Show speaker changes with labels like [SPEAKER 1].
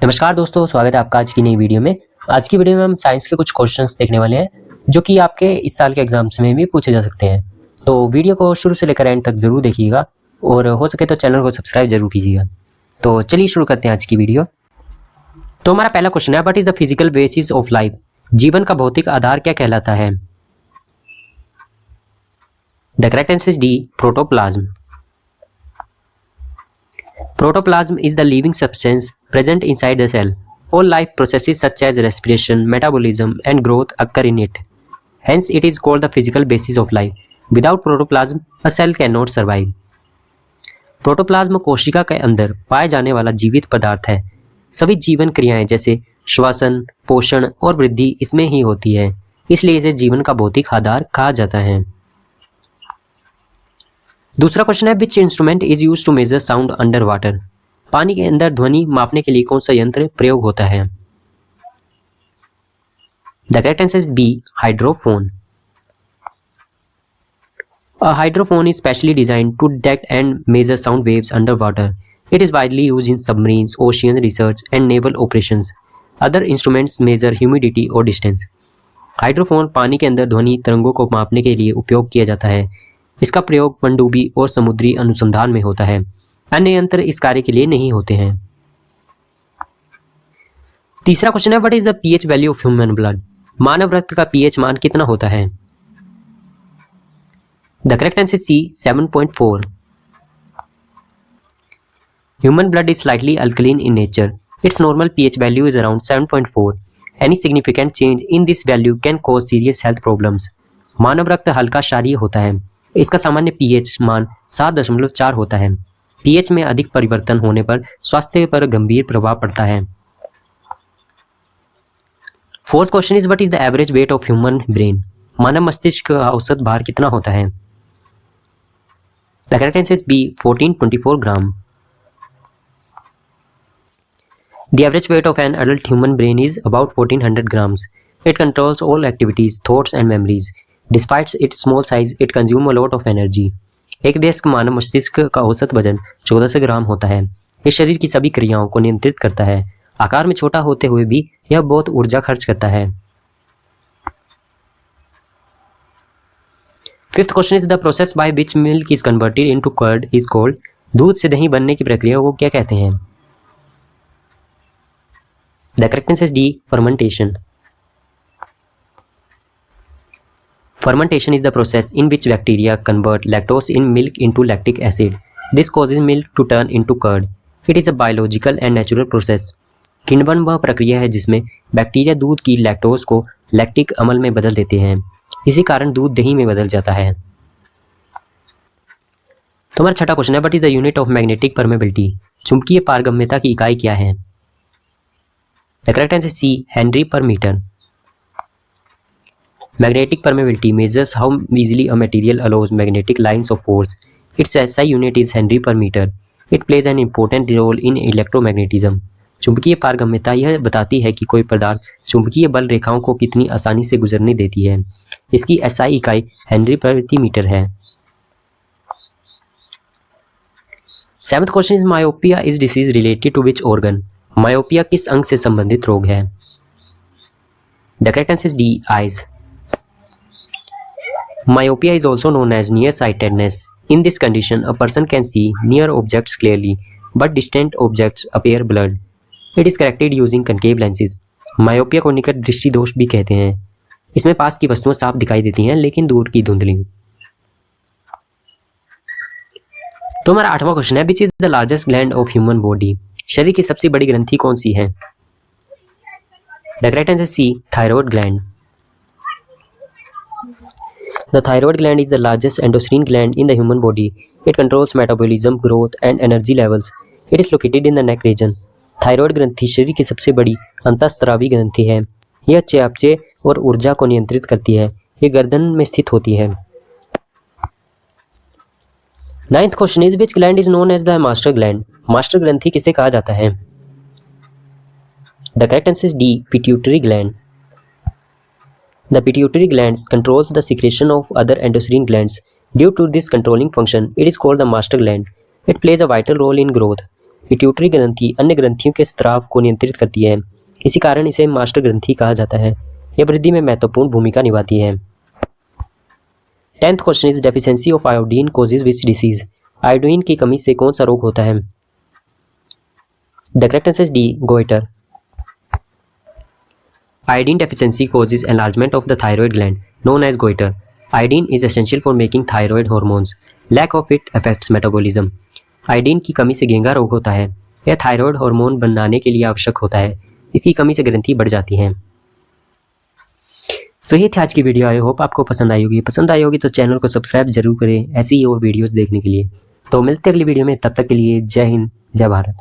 [SPEAKER 1] नमस्कार दोस्तों, स्वागत है आपका आज की नई वीडियो में। आज की वीडियो में हम साइंस के कुछ क्वेश्चंस देखने वाले हैं जो कि आपके इस साल के एग्जाम्स में भी पूछे जा सकते हैं। तो वीडियो को शुरू से लेकर एंड तक जरूर देखिएगा और हो सके तो चैनल को सब्सक्राइब जरूर कीजिएगा। तो चलिए शुरू करते हैं आज की वीडियो। तो हमारा पहला क्वेश्चन है, what is the physical basis of life? जीवन का भौतिक आधार क्या कहलाता है? The correct answer is D, protoplasm. Protoplasm is the living substance present inside the cell. All life processes such as respiration, metabolism, and growth occur in it. Hence, it is called the physical basis of life. Without protoplasm, a cell cannot survive. Protoplasm कोशिका के अंदर पाए जाने वाला जीवित पदार्थ है। सभी जीवन क्रियाएं जैसे श्वसन, पोषण और वृद्धि इसमें ही होती है, इसलिए इसे जीवन का भौतिक आधार कहा जाता है। दूसरा क्वेश्चन है, which instrument is used to measure sound under water? पानी के अंदर ध्वनि मापने के लिए कौन सा यंत्र प्रयोग होता है? The correct answer is B, hydrophone. A hydrophone is specially designed to detect and measure sound waves underwater. It is widely used in submarines, ocean research, and naval operations. Other instruments measure humidity or distance. Hydrophone पानी के अंदर ध्वनि तरंगों को मापने के लिए उपयोग किया जाता है। इसका प्रयोग पनडुब्बी और समुद्री अनुसंधान में होता है। अन्य यंत्र इस कार्य के लिए नहीं होते हैं। तीसरा क्वेश्चन है, what is the pH value of human blood? मानव रक्त का पीएच मान कितना होता है? The correct answer C, 7.4। Human blood is slightly alkaline in nature. Its normal pH value is around 7.4. Any significant change in this value can cause serious health problems. मानव रक्त हल्का क्षारीय होता है। इसका सामान्य पीएच मान 7.4 होता है। पीएच में अधिक परिवर्तन होने पर स्वास्थ्य पर गंभीर प्रभाव पड़ता है। Fourth question is, what is the average weight of human brain? मानव मस्तिष्क का औसत भार कितना होता है? The correct answer is B, 1424 gram. The average weight of an adult human brain is about 1400 grams. It controls all activities, thoughts and memories. Despite its small size, it consumes a lot of energy. एक वयस्क मानव मस्तिष्क का औसत वजन 1400 ग्राम होता है। इस शरीर की सभी क्रियाओं को नियंत्रित करता है। आकार में छोटा होते हुए भी यह बहुत ऊर्जा खर्च करता है। Fifth question is, the process by which milk is converted into curd is called? दूध से दही बनने की प्रक्रिया को क्या कहते हैं? The correct answer is D, fermentation. Fermentation is the process in which bacteria convert lactose in milk into lactic acid. This causes milk to turn into curd. It is a biological and natural process. किण्वन वह प्रक्रिया है जिसमें bacteria दूध की lactose को lactic अम्ल में बदल देते हैं। इसी कारण दूध दही में बदल जाता है। तुम्हारा छठा क्वेश्चन है, what is the unit of magnetic permeability? चुंबकीय पारगम्यता की इकाई क्या है? The correct answer is C, Henry per meter. Magnetic permeability measures how easily a material allows magnetic lines of force. Its SI unit is Henry per meter. It plays an important role in electromagnetism. चुंबकीय पारगम्यता यह बताती है कि कोई पदार्थ चुंबकीय बल रेखाओं को कितनी आसानी से गुजरने देती है। इसकी SI इकाई हेनरी प्रति मीटर है। Seventh question is, myopia is disease related to which organ? Myopia किस अंग से संबंधित रोग है? The correct answer is D, eyes. Myopia is also known as near sightedness. In this condition a person can see near objects clearly but distant objects appear blurred. It is corrected using concave lenses. Myopia को निकट दृष्टि दोष भी कहते हैं। इसमें पास की वस्तुएं साफ दिखाई देती हैं लेकिन दूर की धुंधली। तो हमारा आठवां क्वेश्चन है, which is the largest gland of human body? शरीर की सबसे बड़ी ग्रंथि कौन सी है? The correct answer C, thyroid gland. The thyroid gland is the largest endocrine gland in the human body. It controls metabolism, growth and energy levels. It is located in the neck region. Thyroid ग्रंथि शरीर की सबसे बड़ी अंतःस्रावी ग्रंथि है। यह चयापचय और ऊर्जा को नियंत्रित करती है। यह गर्दन में स्थित होती है। Ninth question is, which gland is known as the master gland? Master ग्रंथि किसे कहा जाता है? The correct answer is D, pituitary gland. The pituitary glands controls the secretion of other endocrine glands. Due to this controlling function, it is called the master gland. It plays a vital role in growth. Pituitary ग्रंथि अन्य ग्रंथियों के स्राव को नियंत्रित करती है। इसी कारण इसे मास्टर ग्रंथि कहा जाता है। यह वृद्धि में महत्वपूर्ण भूमिका निभाती है। 10th question is deficiency of iodine causes which disease. Iodine की कमी से कौन सा रोग होता है? The correct answer is D, goitre. Iodine deficiency causes enlargement of the thyroid gland, known as goiter. Iodine is essential for making thyroid hormones. Lack of it affects metabolism. Iodine की कमी से घेंगा रोग होता है। यह थायराइड हार्मोन बनाने के लिए आवश्यक होता है। इसकी कमी से ग्रंथि बढ़ जाती हैं। सो ये थी आज की वीडियो। आई होप आपको पसंद आई होगी। पसंद आई होगी तो चैनल को सब्सक्राइब जरूर करें ऐसी ही और वीडियोस देखने के लिए। तो मिलते हैं अगली वीडियो में, तब तक के लिए जय हिंद, जय भारत।